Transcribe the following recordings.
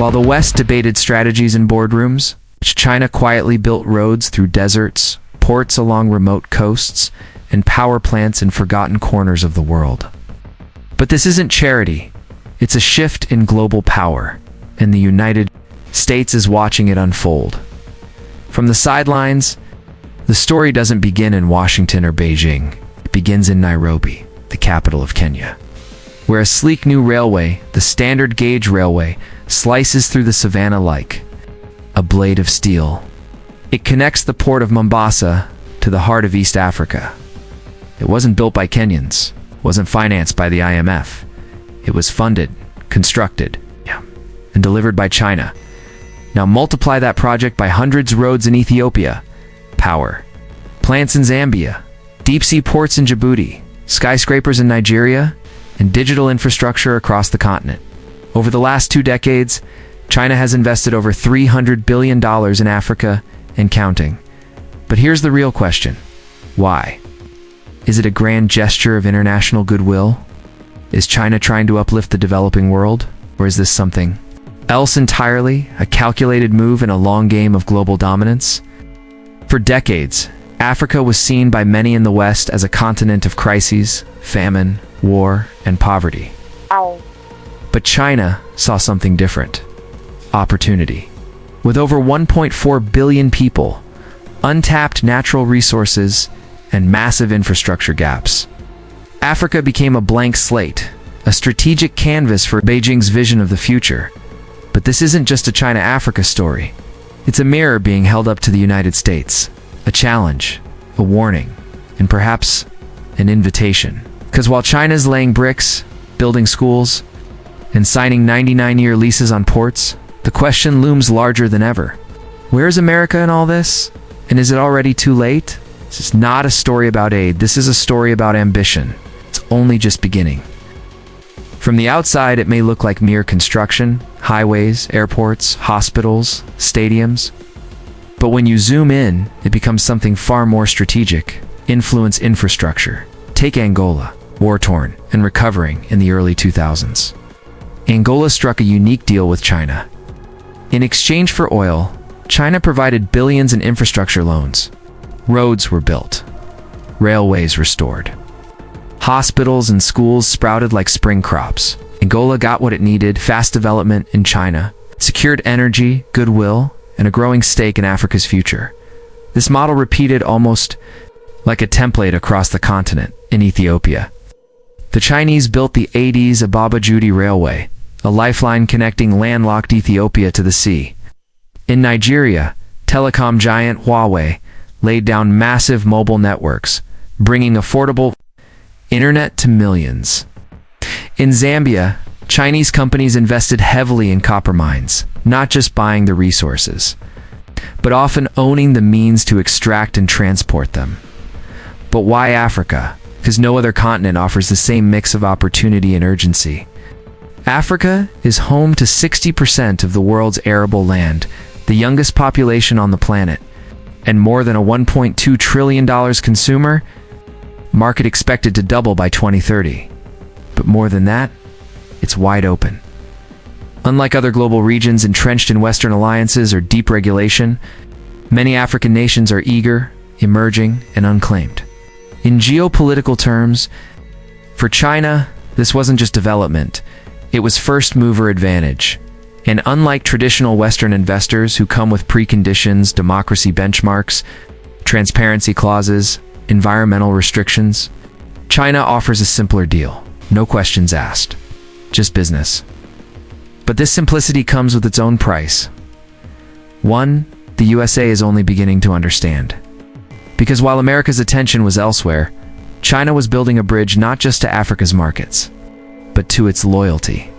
While the West debated strategies in boardrooms, China quietly built roads through deserts, ports along remote coasts, and power plants in forgotten corners of the world. But this isn't charity. It's a shift in global power, and the United States is watching it unfold. From the sidelines, the story doesn't begin in Washington or Beijing. It begins in Nairobi, the capital of Kenya, where a sleek new railway, the Standard Gauge Railway, slices through the savannah like a blade of steel. It connects the port of Mombasa to the heart of East Africa. It wasn't built by Kenyans, wasn't financed by the IMF. It was funded, constructed, and delivered by China. Now multiply that project by hundreds of roads in Ethiopia, power, plants in Zambia, deep-sea ports in Djibouti, skyscrapers in Nigeria, and digital infrastructure across the continent. Over the last 2 decades, China has invested over $300 billion in Africa and counting. But here's the real question. Why? Is it a grand gesture of international goodwill? Is China trying to uplift the developing world? Or is this something else entirely, a calculated move in a long game of global dominance? For decades, Africa was seen by many in the West as a continent of crises, famine, war, and poverty. But China saw something different. Opportunity. With over 1.4 billion people, untapped natural resources, and massive infrastructure gaps, Africa became a blank slate, a strategic canvas for Beijing's vision of the future. But this isn't just a China-Africa story. It's a mirror being held up to the United States, a challenge, a warning, and perhaps an invitation. Because while China's laying bricks, building schools, and signing 99-year leases on ports, the question looms larger than ever. Where's America in all this? And is it already too late? This is not a story about aid. This is a story about ambition. It's only just beginning. From the outside, it may look like mere construction, highways, airports, hospitals, stadiums. But when you zoom in, it becomes something far more strategic. Influence infrastructure. Take Angola, war-torn and recovering in the early 2000s. Angola struck a unique deal with China. In exchange for oil, China provided billions in infrastructure loans. Roads were built. Railways restored. Hospitals and schools sprouted like spring crops. Angola got what it needed: fast development in China, secured energy, goodwill, and a growing stake in Africa's future. This model repeated almost like a template across the continent in Ethiopia. The Chinese built the Addis Ababa Judy Railway, a lifeline connecting landlocked Ethiopia to the sea. In Nigeria, telecom giant Huawei laid down massive mobile networks, bringing affordable internet to millions. In Zambia, Chinese companies invested heavily in copper mines, not just buying the resources, but often owning the means to extract and transport them. But why Africa? Because no other continent offers the same mix of opportunity and urgency. Africa is home to 60% of the world's arable land, the youngest population on the planet, and more than a $1.2 trillion consumer market expected to double by 2030. But more than that, it's wide open. Unlike other global regions entrenched in Western alliances or deep regulation, many African nations are eager, emerging, and unclaimed. In geopolitical terms, for China, this wasn't just development, it was first mover advantage. And unlike traditional Western investors who come with preconditions, democracy benchmarks, transparency clauses, environmental restrictions, China offers a simpler deal. No questions asked. Just business. But this simplicity comes with its own price. One, the USA is only beginning to understand. Because while America's attention was elsewhere, China was building a bridge not just to Africa's markets, but to its loyalty.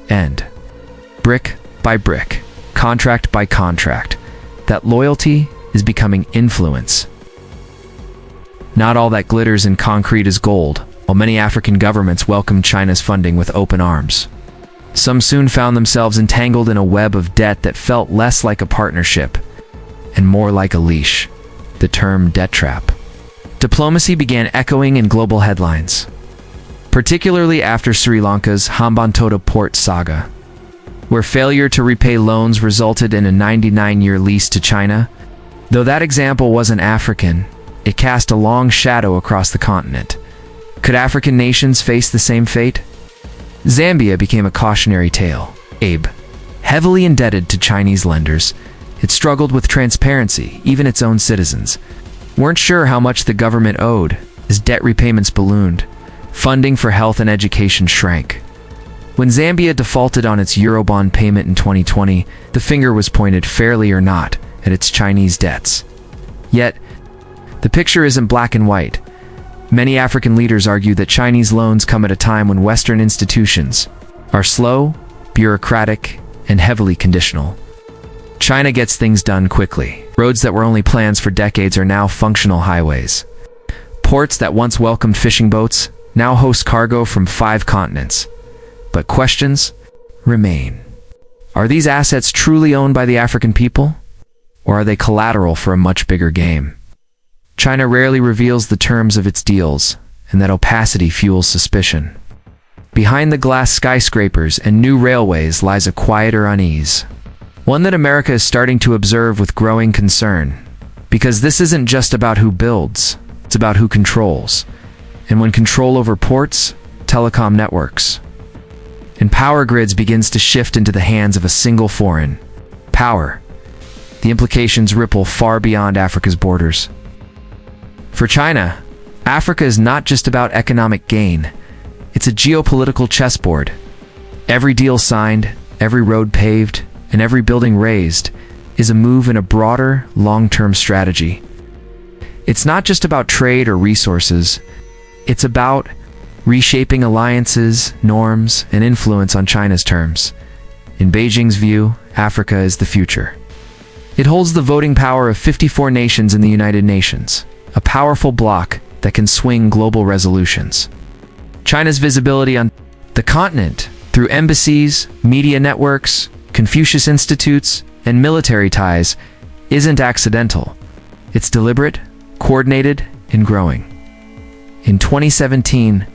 And brick by brick, contract by contract, that loyalty is becoming influence. Not all that glitters in concrete is gold, while many African governments welcomed China's funding with open arms. Some soon found themselves entangled in a web of debt that felt less like a partnership and more like a leash, the term debt trap. Diplomacy began echoing in global headlines, particularly after Sri Lanka's Hambantota port saga. where failure to repay loans resulted in a 99-year lease to China. Though that example wasn't African, it cast a long shadow across the continent. Could African nations face the same fate? Zambia became a cautionary tale. Heavily indebted to Chinese lenders, it struggled with transparency. Even its own citizens weren't sure how much the government owed, as debt repayments ballooned. Funding for health and education shrank. When Zambia defaulted on its Eurobond payment in 2020, the finger was pointed, fairly or not, at its Chinese debts. Yet, the picture isn't black and white. Many African leaders argue that Chinese loans come at a time when Western institutions are slow, bureaucratic, and heavily conditional. China gets things done quickly. Roads that were only plans for decades are now functional highways. Ports that once welcomed fishing boats now host cargo from 5 continents. But questions remain. Are these assets truly owned by the African people? Or are they collateral for a much bigger game? China rarely reveals the terms of its deals, and that opacity fuels suspicion. Behind the glass skyscrapers and new railways lies a quieter unease, one that America is starting to observe with growing concern. Because this isn't just about who builds, it's about who controls. And when control over ports, telecom networks, and power grids begins to shift into the hands of a single foreign power, the implications ripple far beyond Africa's borders. For China, Africa is not just about economic gain, it's a geopolitical chessboard. Every deal signed, every road paved, and every building raised is a move in a broader, long-term strategy. It's not just about trade or resources, it's about reshaping alliances, norms, and influence on China's terms. In Beijing's view, Africa is the future. It holds the voting power of 54 nations in the United Nations, a powerful bloc that can swing global resolutions. China's visibility on the continent through embassies, media networks, Confucius institutes, and military ties isn't accidental. It's deliberate, coordinated, and growing. In 2017,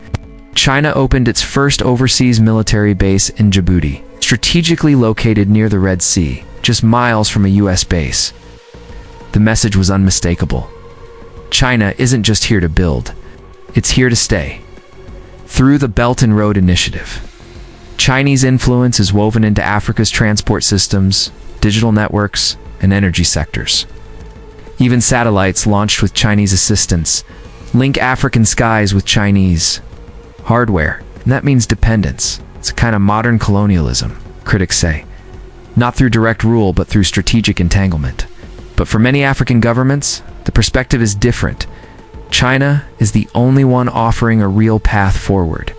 China opened its first overseas military base in Djibouti, strategically located near the Red Sea, just miles from a US base. The message was unmistakable. China isn't just here to build, it's here to stay. Through the Belt and Road Initiative, Chinese influence is woven into Africa's transport systems, digital networks, and energy sectors. Even satellites launched with Chinese assistance link African skies with Chinese hardware, and that means dependence. It's a kind of modern colonialism, critics say. Not through direct rule, but through strategic entanglement. But for many African governments, the perspective is different. China is the only one offering a real path forward.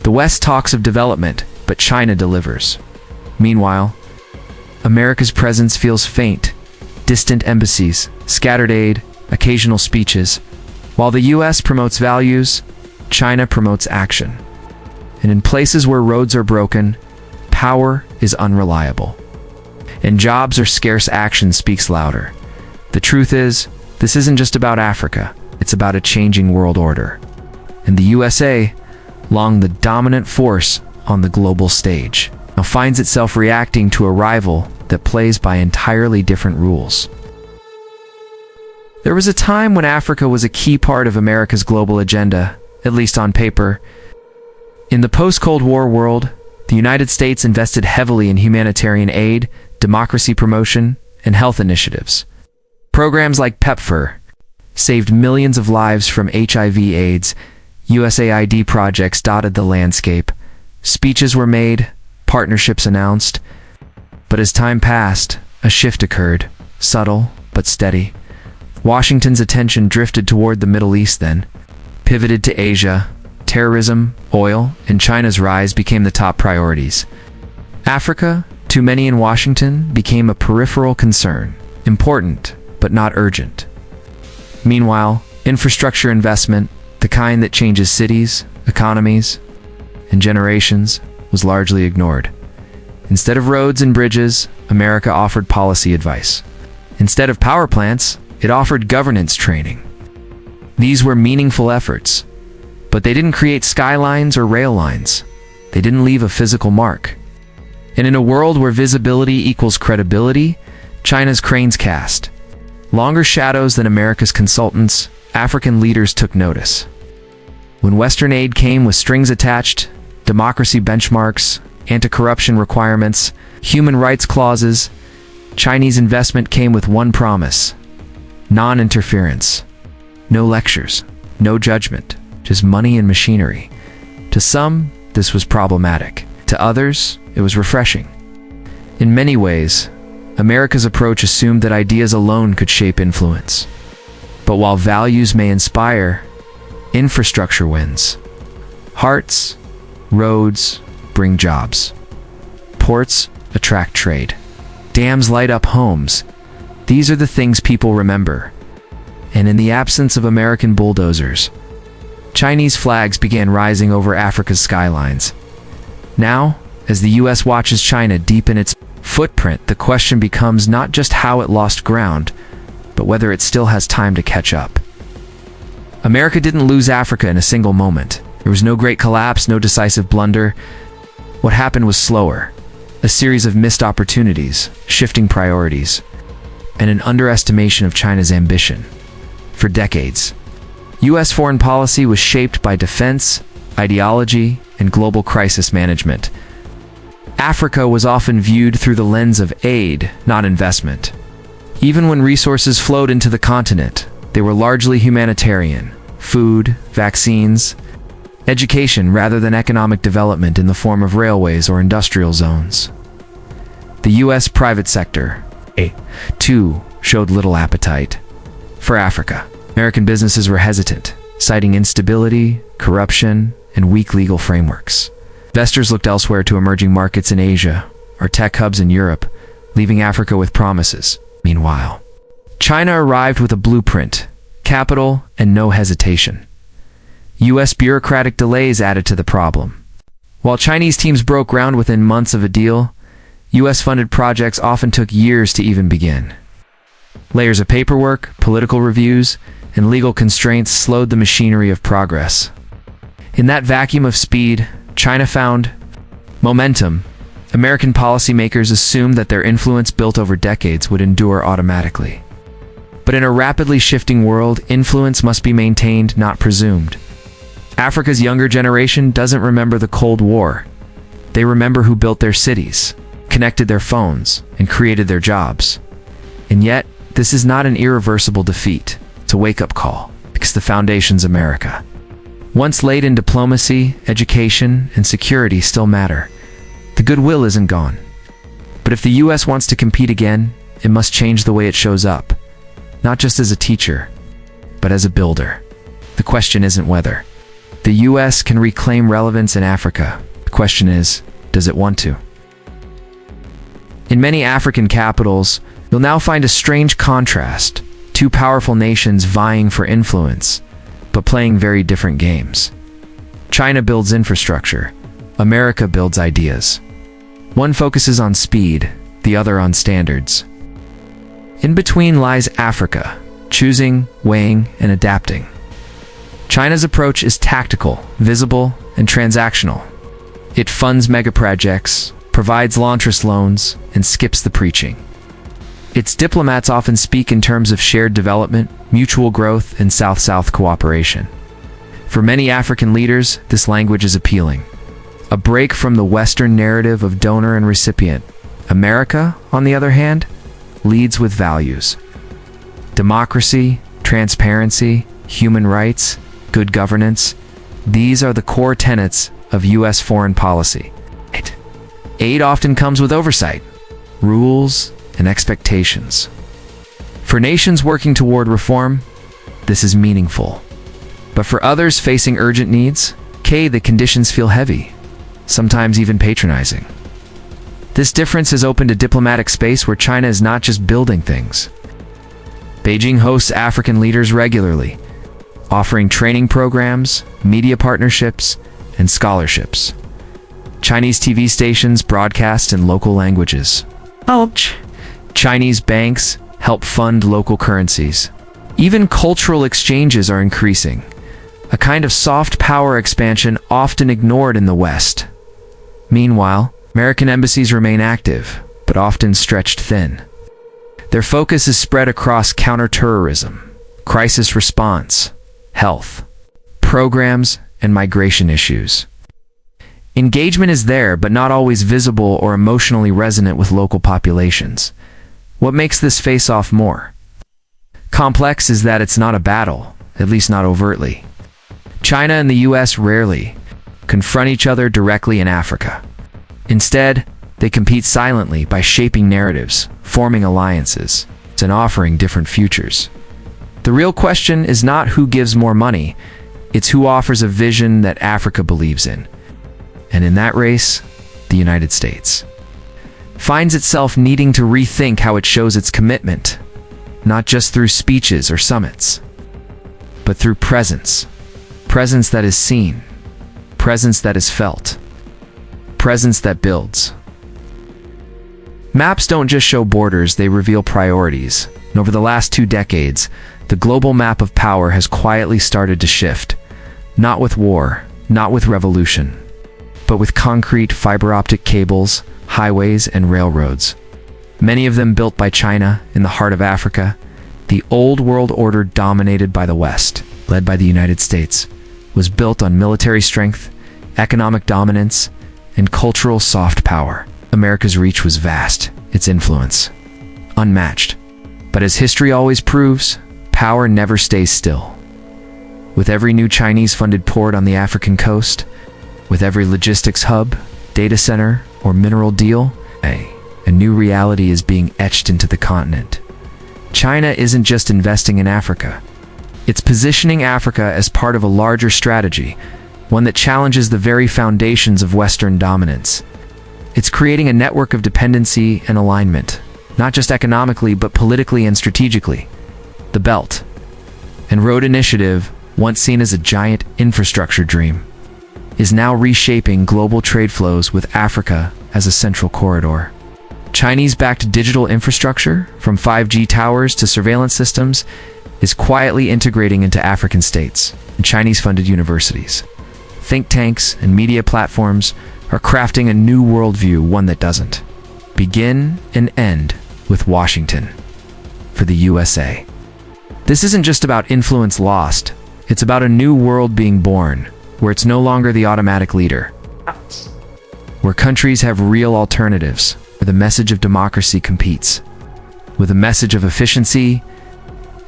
The West talks of development, but China delivers. Meanwhile, America's presence feels faint. Distant embassies, scattered aid, occasional speeches. While the US promotes values, China promotes action. And in places where roads are broken, power is unreliable. And jobs are scarce, action speaks louder. The truth is, this isn't just about Africa, it's about a changing world order. And the USA, long the dominant force on the global stage, now finds itself reacting to a rival that plays by entirely different rules. There was a time when Africa was a key part of America's global agenda, at least on paper. In the post-Cold War world, the United States invested heavily in humanitarian aid, democracy promotion, and health initiatives. Programs like PEPFAR saved millions of lives from HIV/AIDS. USAID projects dotted the landscape. Speeches were made, partnerships announced. But as time passed, a shift occurred, subtle but steady. Washington's attention drifted toward the Middle East then, pivoted to Asia. Terrorism, oil, and China's rise became the top priorities. Africa, to many in Washington, became a peripheral concern, important but not urgent. Meanwhile, infrastructure investment, the kind that changes cities, economies, and generations, was largely ignored. Instead of roads and bridges, America offered policy advice. Instead of power plants, it offered governance training. These were meaningful efforts, but they didn't create skylines or rail lines. They didn't leave a physical mark. And in a world where visibility equals credibility, China's cranes cast longer shadows than America's consultants. African leaders took notice. When Western aid came with strings attached, democracy benchmarks, anti-corruption requirements, human rights clauses, Chinese investment came with one promise: non-interference. No lectures, no judgment, just money and machinery. To some, this was problematic. To others, it was refreshing. In many ways, America's approach assumed that ideas alone could shape influence. But while values may inspire, infrastructure wins. Hearts, roads bring jobs. Ports attract trade. Dams light up homes. These are the things people remember. And in the absence of American bulldozers, Chinese flags began rising over Africa's skylines. Now, as the US watches China deepen its footprint, the question becomes not just how it lost ground, but whether it still has time to catch up. America didn't lose Africa in a single moment. There was no great collapse, no decisive blunder. What happened was slower. A series of missed opportunities, shifting priorities, and an underestimation of China's ambition. For decades, US foreign policy was shaped by defense, ideology, and global crisis management. Africa was often viewed through the lens of aid, not investment. Even when resources flowed into the continent, they were largely humanitarian: food, vaccines, education rather than economic development in the form of railways or industrial zones. The US private sector, too, showed little appetite for Africa. American businesses were hesitant, citing instability, corruption, and weak legal frameworks. Investors looked elsewhere to emerging markets in Asia or tech hubs in Europe, leaving Africa with promises. Meanwhile, China arrived with a blueprint, capital, and no hesitation. US bureaucratic delays added to the problem. While Chinese teams broke ground within months of a deal, US-funded projects often took years to even begin. Layers of paperwork, political reviews, and legal constraints slowed the machinery of progress. In that vacuum of speed, China found momentum. American policymakers assumed that their influence built over decades would endure automatically. But in a rapidly shifting world, influence must be maintained, not presumed. Africa's younger generation doesn't remember the Cold War. They remember who built their cities, connected their phones, and created their jobs. And yet, this is not an irreversible defeat. It's a wake-up call, because the foundation's America. Once laid in diplomacy, education, and security still matter. The goodwill isn't gone. But if the US wants to compete again, it must change the way it shows up. Not just as a teacher, but as a builder. The question isn't whether. The US can reclaim relevance in Africa. The question is, does it want to? In many African capitals, you'll now find a strange contrast. Two powerful nations vying for influence, but playing very different games. China builds infrastructure. America builds ideas. One focuses on speed, the other on standards. In between lies Africa, choosing, weighing, and adapting. China's approach is tactical, visible, and transactional. It funds megaprojects, provides interest loans, and skips the preaching. Its diplomats often speak in terms of shared development, mutual growth, and South-South cooperation. For many African leaders, this language is appealing. A break from the Western narrative of donor and recipient. America, on the other hand, leads with values. Democracy, transparency, human rights, good governance. These are the core tenets of US foreign policy. Aid often comes with oversight, rules, and expectations. For nations working toward reform, this is meaningful. But for others facing urgent needs, the conditions feel heavy, sometimes even patronizing. This difference has opened a diplomatic space where China is not just building things. Beijing hosts African leaders regularly, offering training programs, media partnerships, and scholarships. Chinese TV stations broadcast in local languages. Chinese banks help fund local currencies. Even cultural exchanges are increasing, a kind of soft power expansion often ignored in the West. Meanwhile, American embassies remain active, but often stretched thin. Their focus is spread across counterterrorism, crisis response, health, programs, and migration issues. Engagement is there, but not always visible or emotionally resonant with local populations. What makes this face-off more complex is that it's not a battle, at least not overtly. China and the US rarely confront each other directly in Africa. Instead, they compete silently by shaping narratives, forming alliances, and offering different futures. The real question is not who gives more money, it's who offers a vision that Africa believes in. And in that race, the United States finds itself needing to rethink how it shows its commitment, not just through speeches or summits, but through presence. Presence that is seen, presence that is felt, presence that builds. Maps don't just show borders, they reveal priorities. And over the last 2 decades, the global map of power has quietly started to shift, not with war, not with revolution, but with concrete fiber optic cables, highways, and railroads. Many of them built by China in the heart of Africa. The old world order dominated by the West, led by the United States, was built on military strength, economic dominance, and cultural soft power. America's reach was vast, its influence unmatched. But as history always proves, power never stays still. With every new Chinese-funded port on the African coast, with every logistics hub, data center, or mineral deal, a new reality is being etched into the continent. China isn't just investing in Africa. It's positioning Africa as part of a larger strategy, one that challenges the very foundations of Western dominance. It's creating a network of dependency and alignment, not just economically, but politically and strategically. The Belt and Road Initiative, once seen as a giant infrastructure dream, is now reshaping global trade flows with Africa as a central corridor. Chinese-backed digital infrastructure, from 5G towers to surveillance systems, is quietly integrating into African states and Chinese-funded universities. Think tanks and media platforms are crafting a new worldview, one that doesn't begin and end with Washington for the USA. This isn't just about influence lost, it's about a new world being born, where it's no longer the automatic leader, where countries have real alternatives, where the message of democracy competes with a message of efficiency,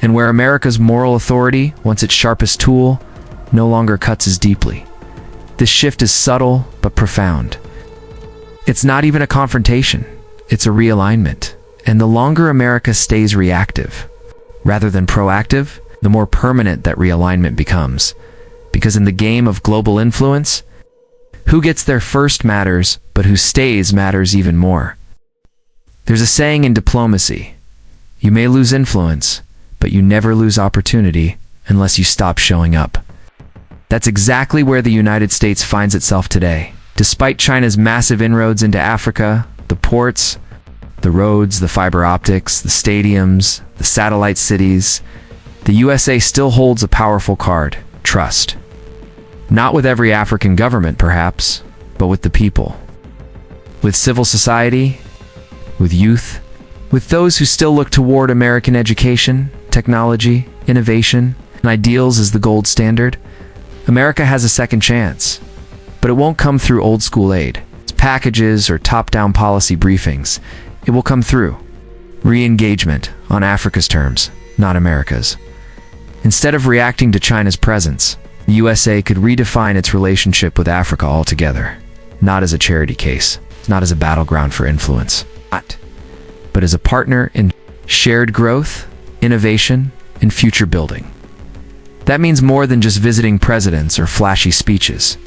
and where America's moral authority, once its sharpest tool, no longer cuts as deeply. This shift is subtle but profound. It's not even a confrontation, it's a realignment. And the longer America stays reactive, rather than proactive, the more permanent that realignment becomes. Because in the game of global influence, who gets there first matters, but who stays matters even more. There's a saying in diplomacy: you may lose influence, but you never lose opportunity unless you stop showing up. That's exactly where the United States finds itself today. Despite China's massive inroads into Africa, the ports, the roads, the fiber optics, the stadiums, the satellite cities, the USA still holds a powerful card: trust. Not with every African government, perhaps, but with the people. With civil society, with youth, with those who still look toward American education, technology, innovation, and ideals as the gold standard. America has a second chance, but it won't come through old-school aid, packages, or top-down policy briefings. It will come through re-engagement on Africa's terms, not America's. Instead of reacting to China's presence, the USA could redefine its relationship with Africa altogether, not as a charity case, not as a battleground for influence, but as a partner in shared growth, innovation, and future building. That means more than just visiting presidents or flashy speeches.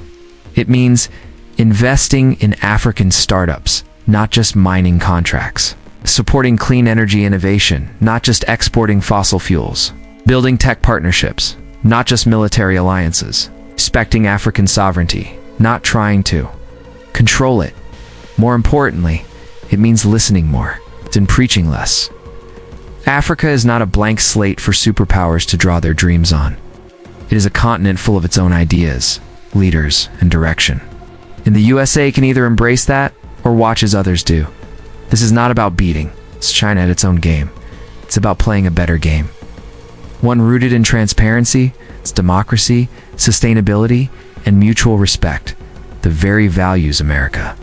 It means investing in African startups, not just mining contracts. Supporting clean energy innovation, not just exporting fossil fuels. Building tech partnerships, not just military alliances. Respecting African sovereignty, not trying to control it. More importantly, it means listening more than preaching less. Africa is not a blank slate for superpowers to draw their dreams on. It is a continent full of its own ideas, leaders, and direction. And the USA can either embrace that or watch as others do. This is not about beating China at its own game. It's about playing a better game. One rooted in transparency, its democracy, sustainability, and mutual respect, the very values America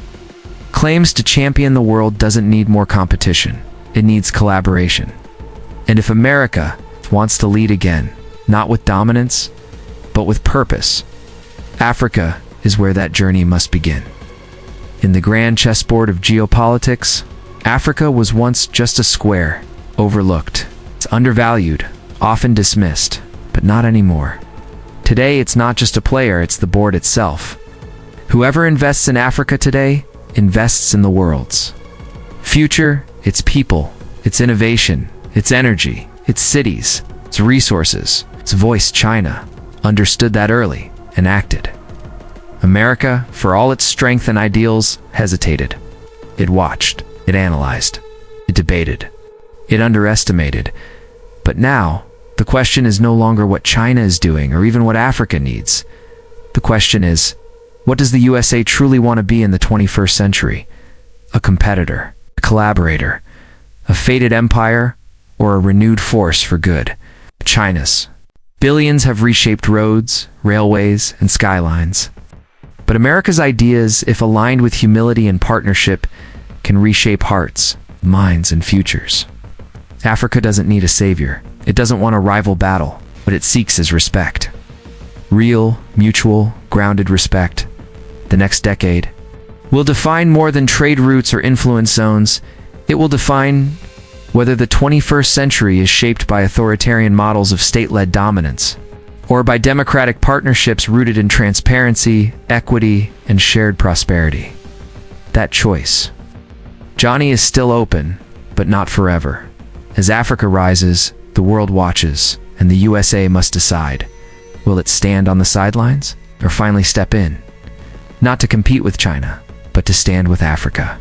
claims to champion. The world doesn't need more competition. It needs collaboration. And if America wants to lead again, not with dominance, but with purpose, Africa is where that journey must begin. In the grand chessboard of geopolitics, Africa was once just a square, overlooked. It's undervalued, often dismissed, but not anymore. Today, it's not just a player, it's the board itself. Whoever invests in Africa today invests in the world's future, its people, its innovation, its energy, its cities, its resources, its voice. China understood that early and acted. America, for all its strength and ideals, hesitated. It watched, it analyzed, it debated, it underestimated. But now, the question is no longer what China is doing or even what Africa needs. The question is, what does the USA truly want to be in the 21st century? A competitor, a collaborator, a fated empire, or a renewed force for good? China's billions have reshaped roads, railways, and skylines. But America's ideas, if aligned with humility and partnership, can reshape hearts, minds, and futures. Africa doesn't need a savior. It doesn't want a rival battle. What it seeks is respect. Real, mutual, grounded respect. The next decade will define more than trade routes or influence zones. It will define whether the 21st century is shaped by authoritarian models of state-led dominance or by democratic partnerships rooted in transparency, equity, and shared prosperity. That choice, Johnny, is still open, but not forever. As Africa rises, the world watches, and the USA must decide. Will it stand on the sidelines or finally step in? Not to compete with China, but to stand with Africa.